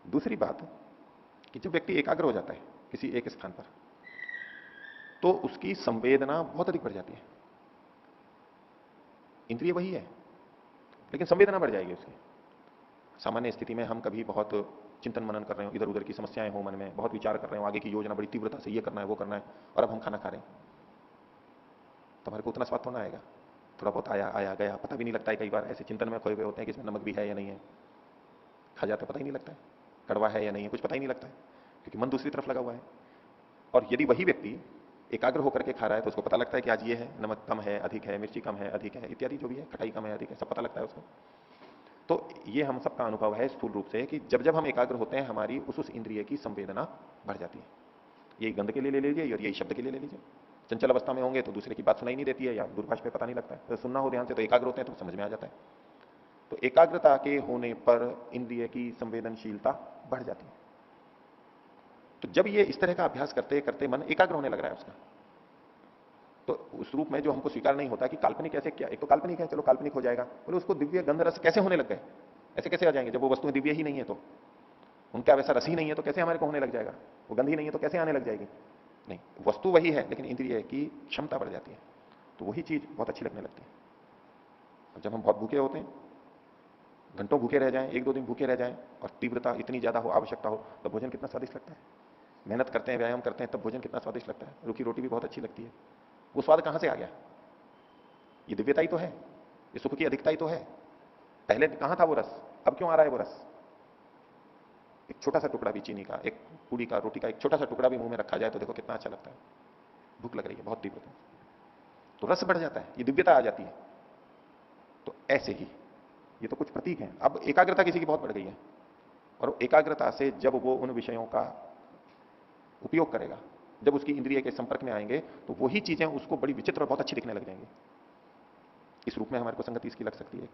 दूसरी बात कि जब व्यक्ति एकाग्र हो जाता है किसी एक स्थान पर, तो उसकी संवेदना बहुत अधिक बढ़ जाती है। इंद्रिय वही है, लेकिन संवेदना बढ़ जाएगी उसकी। सामान्य स्थिति में हम कभी बहुत चिंतन मनन कर रहे हो, इधर उधर की समस्याएं हो मन में, बहुत विचार कर रहे हो, आगे की योजना बड़ी तीव्रता से ये करना है वो करना है, और अब हम खाना खा रहे हैं, तो हमारे को उतना स्वाद तो ना आएगा। थोड़ा बहुत आया आया गया, पता भी नहीं लगता है। कई बार ऐसे चिंतन में खोए हुए होते हैं कि इसमें नमक भी है या नहीं है, खा जाते पता ही नहीं लगता है, कड़वा है या नहीं है, कुछ पता ही नहीं लगता है, क्योंकि मन दूसरी तरफ लगा हुआ है। और यदि वही व्यक्ति एकाग्र होकर के खा रहा है तो उसको पता लगता है कि आज ये है, नमक कम है अधिक है, मिर्ची कम है अधिक है, इत्यादि जो भी है, खटाई कम है अधिक है, सब पता लगता है उसको। तो ये हम सबका अनुभव है स्थूल रूप से कि जब जब हम एकाग्र होते हैं हमारी उस इंद्रिय की संवेदना बढ़ जाती है। यही गंध के लिए ले लीजिए और यही शब्द के लिए ले लीजिए। चंचल अवस्था में होंगे तो दूसरे की बात सुनाई नहीं देती है या दूरभाष पे पता नहीं लगता है, तो सुनना हो ध्यान से तो एकाग्र होते हैं तो समझ में आ जाता है। तो एकाग्रता के होने पर इंद्रिय की संवेदनशीलता बढ़ जाती है। तो जब ये इस तरह का अभ्यास करते करते मन एकाग्र होने लग रहा है उसका, तो उस रूप में जो हमको स्वीकार नहीं होता कि काल्पनिक ऐसे क्या, एक तो काल्पनिक है, चलो काल्पनिक हो जाएगा, बोले उसको दिव्य गंध रस कैसे होने लग गए, ऐसे कैसे आ जाएंगे जब वो वस्तुएं दिव्य ही नहीं है, तो उनका वैसा रस ही नहीं है तो कैसे हमारे को होने लग जाएगा, वो गंध ही नहीं है तो कैसे आने लग जाएगी। नहीं, वस्तु वही है लेकिन इंद्रिय की क्षमता बढ़ जाती है, तो वही चीज बहुत अच्छी लगने लगती है। और जब हम बहुत भूखे होते हैं, घंटों भूखे रह जाएं, एक दो दिन भूखे रह जाएं और तीव्रता इतनी ज्यादा हो, आवश्यकता हो, तो भोजन कितना स्वादिष्ट लगता है। मेहनत करते हैं, व्यायाम करते हैं, तब भोजन कितना स्वादिष्ट लगता है, रूखी रोटी भी बहुत अच्छी लगती है। वो स्वाद कहां से आ गया, ये दिव्यता ही तो है, ये सुख की अधिकता ही तो है। पहले कहां था वो रस, अब क्यों आ रहा है वो रस। एक छोटा सा टुकड़ा भी चीनी का, एक पूड़ी का, रोटी का एक छोटा सा टुकड़ा भी मुंह में रखा जाए तो देखो कितना अच्छा लगता है। भूख लग रही है बहुत तीव्रता, तो रस बढ़ जाता है, ये दिव्यता आ जाती है। तो ऐसे ही ये तो कुछ प्रतीक हैं। अब एकाग्रता किसी की बहुत बढ़ गई है, और एकाग्रता से जब वो उन विषयों का उपयोग करेगा, जब उसकी इंद्रिय के संपर्क में आएंगे, तो वही चीजें उसको बड़ी विचित्र और बहुत अच्छी दिखने लग जाएंगी। इस रूप में हमारे को संगति इसकी लग सकती है एक।